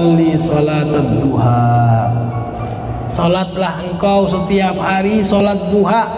salli salatad duha. Salatlah engkau setiap hari salat duha.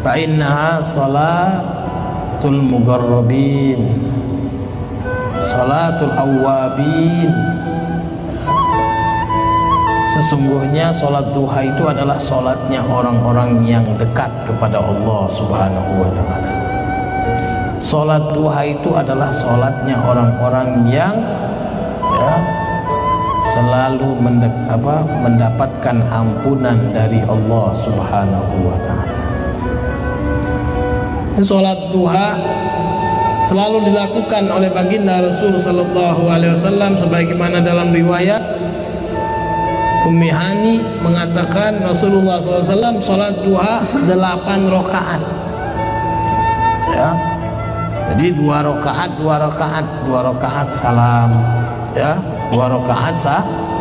Fa innaha salatul mugarrabin, salatul awwabin. Sesungguhnya salat duha itu adalah salatnya orang-orang yang dekat kepada Allah Subhanahu wa taala. Salat duha itu adalah salatnya orang-orang yang selalu mendapatkan ampunan dari Allah Subhanahu wa taala. Salat duha selalu dilakukan oleh baginda Rasul sallallahu alaihi wasallam, sebagaimana dalam riwayat Ummi Hani mengatakan Rasulullah SAW salat duha 8 rakaat. Ya. Jadi 2 rakaat salam, ya, 2 rakaat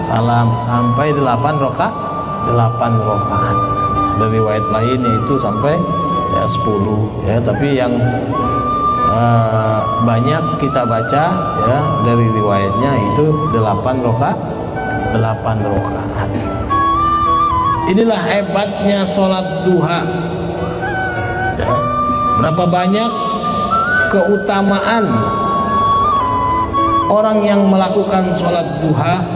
salam sampai 8 rakaat. Dari riwayat lain itu sampai 10, ya, tapi yang banyak kita baca ya dari riwayatnya itu 8 rakaat. Inilah hebatnya sholat duha. Ya. Berapa banyak keutamaan orang yang melakukan sholat duha,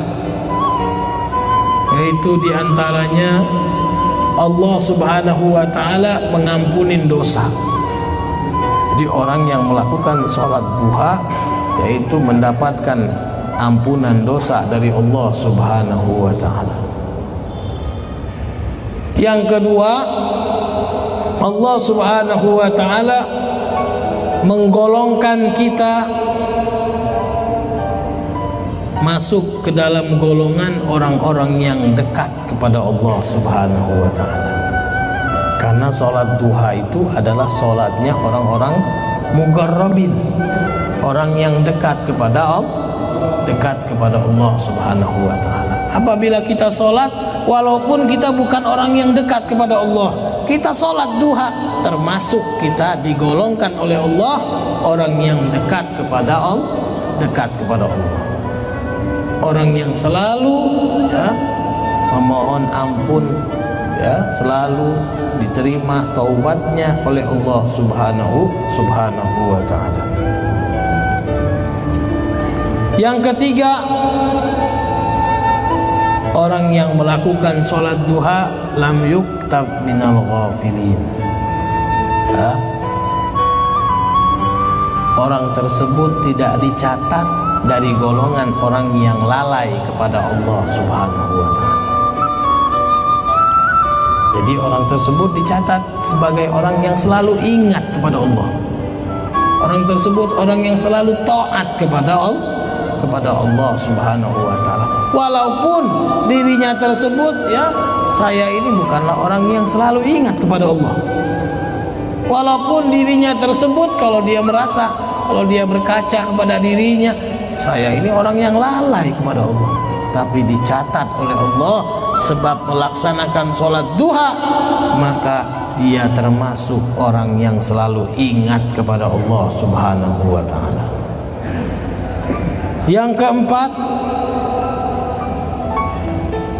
yaitu diantaranya Allah Subhanahu wa taala mengampunin dosa. Jadi orang yang melakukan sholat duha yaitu mendapatkan ampunan dosa dari Allah Subhanahu wa taala. Yang kedua, Allah Subhanahu wa taala menggolongkan kita masuk ke dalam golongan orang-orang yang dekat kepada Allah Subhanahu wa taala. Karena sholat duha itu adalah sholatnya orang-orang mugarrabin, orang yang dekat kepada Allah Subhanahu wa taala. Apabila kita sholat, walaupun kita bukan orang yang dekat kepada Allah, kita sholat duha, termasuk kita digolongkan oleh Allah orang yang dekat kepada Allah. Orang yang selalu memohon ampun, selalu diterima taubatnya oleh Allah Subhanahu wa taala. Yang ketiga, orang yang melakukan sholat duha lam yuktab minal ghafilin. Orang tersebut tidak dicatat dari golongan orang yang lalai kepada Allah Subhanahu wa taala. Jadi orang tersebut dicatat sebagai orang yang selalu ingat kepada Allah. Orang tersebut orang yang selalu taat kepada Allah Subhanahu wa taala. Walaupun dirinya tersebut saya ini bukanlah orang yang selalu ingat kepada Allah. Walaupun dirinya tersebut kalau dia merasa, kalau dia berkaca kepada dirinya, saya ini orang yang lalai kepada Allah, tapi dicatat oleh Allah sebab melaksanakan sholat duha, maka dia termasuk orang yang selalu ingat kepada Allah Subhanahu wa taala. Yang keempat,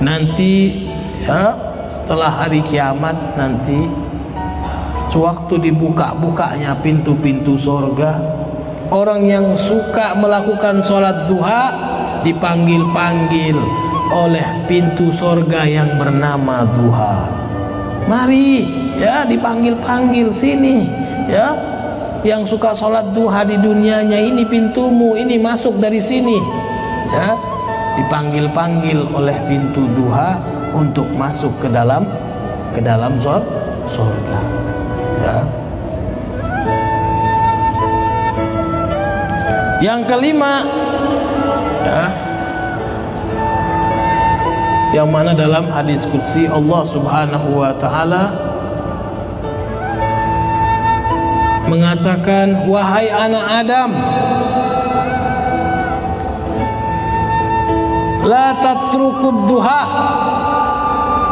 nanti setelah hari kiamat nanti, sewaktu dibuka-bukanya pintu-pintu surga, orang yang suka melakukan sholat duha dipanggil-panggil oleh pintu surga yang bernama duha. Mari, dipanggil-panggil sini, yang suka sholat duha di dunianya, ini pintumu, ini masuk dari sini, dipanggil-panggil oleh pintu duha untuk masuk ke dalam surga. Yang kelima, yang mana dalam hadis qudsi Allah Subhanahu wa taala mengatakan, wahai anak Adam, la tatrukud duha.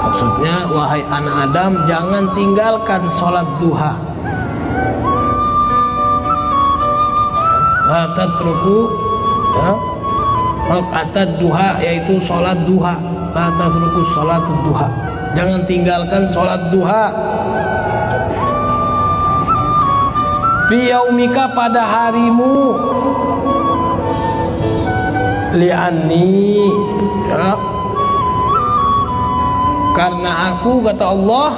Maksudnya, wahai anak Adam, jangan tinggalkan sholat duha. La tatruku ya. Rakaat duha yaitu salat duha, la tatrukus salatud duha, jangan tinggalkan salat duha. Fi yaumika, pada harimu, li'anni, ya, karena aku, kata Allah,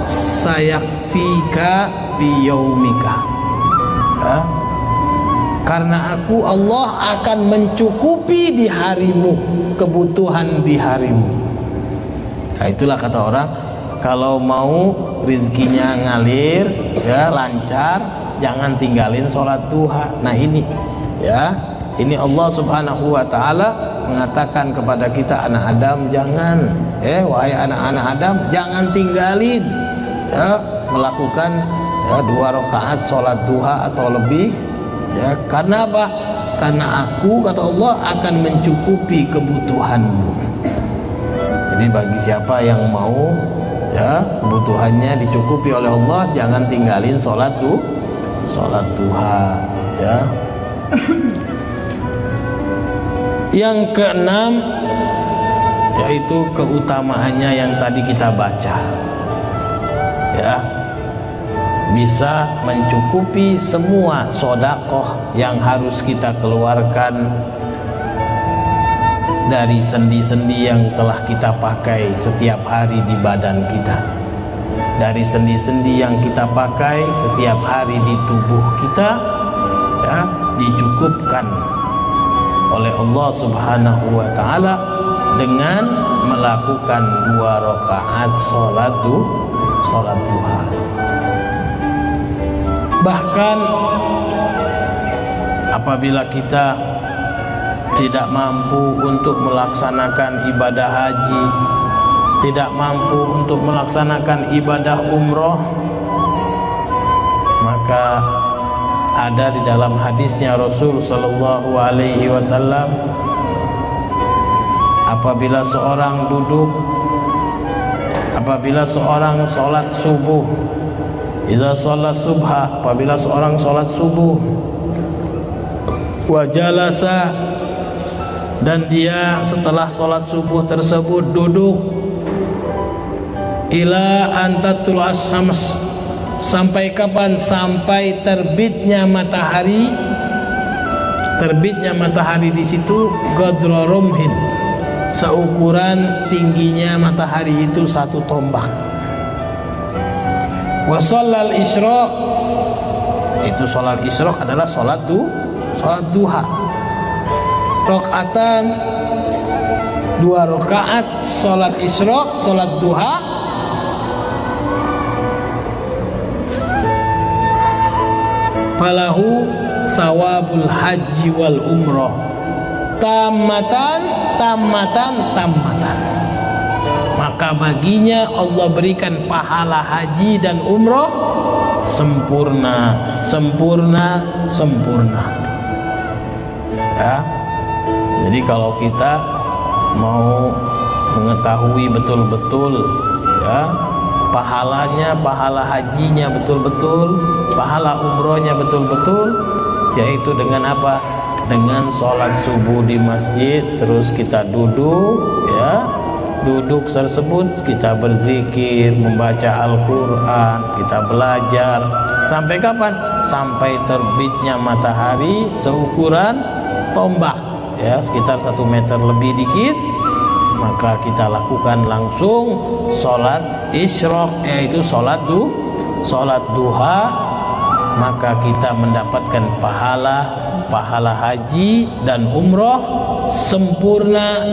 sayakfika fi yaumika, ya, karena aku, Allah, akan mencukupi di harimu, kebutuhan di harimu. Nah, itulah kata orang, kalau mau rizkinya ngalir, ya, lancar, jangan tinggalin sholat duha. Nah ini, ya, ini Allah Subhanahu wa Ta'ala mengatakan kepada kita, anak Adam, jangan, wahai anak-anak Adam, jangan tinggalin, ya, melakukan, ya, 2 rakaat sholat duha atau lebih, ya. Karena apa? Karena aku, kata Allah, akan mencukupi kebutuhanmu. Jadi bagi siapa yang mau, ya, kebutuhannya dicukupi oleh Allah, jangan tinggalin sholat duha, ya. Yang keenam, yaitu keutamaannya yang tadi kita baca, ya, bisa mencukupi semua sedekah yang harus kita keluarkan dari sendi-sendi yang telah kita pakai setiap hari di badan kita, dari sendi-sendi yang kita pakai setiap hari di tubuh kita, ya, dicukupkan oleh Allah Subhanahu wa Ta'ala dengan melakukan 2 rakaat sholat duha. Bahkan apabila kita tidak mampu untuk melaksanakan ibadah haji, tidak mampu untuk melaksanakan ibadah umroh, maka ada di dalam hadisnya Rasul Sallallahu Alaihi Wasallam, apabila seorang sholat subuh, idza sholat subha, apabila seorang sholat subuh, wa jalasa, dan dia setelah sholat subuh tersebut duduk, ila antatul as-syams, sampai kapan? Sampai terbitnya matahari. Terbitnya matahari di situ qadra rumhin, seukuran tingginya matahari itu 1 tombak. Wa shallal isyraq, itu sholat isyraq adalah sholat duha. Rakaatan, 2 rakaat sholat isyraq, sholat duha, falahu sawabul haji wal umroh tamatan, maka baginya Allah berikan pahala haji dan umroh sempurna. Ya. Jadi kalau kita mau mengetahui betul-betul, ya, pahalanya, pahala hajinya betul-betul, pahala umrohnya betul-betul, yaitu dengan apa? Dengan sholat subuh di masjid, terus kita duduk, ya, duduk tersebut kita berzikir, membaca Al-Quran, kita belajar, sampai kapan? Sampai terbitnya matahari seukuran tombak, ya, sekitar 1 meter lebih dikit, maka kita lakukan langsung sholat isyraq, yaitu sholat duha, maka kita mendapatkan pahala haji dan umroh sempurna.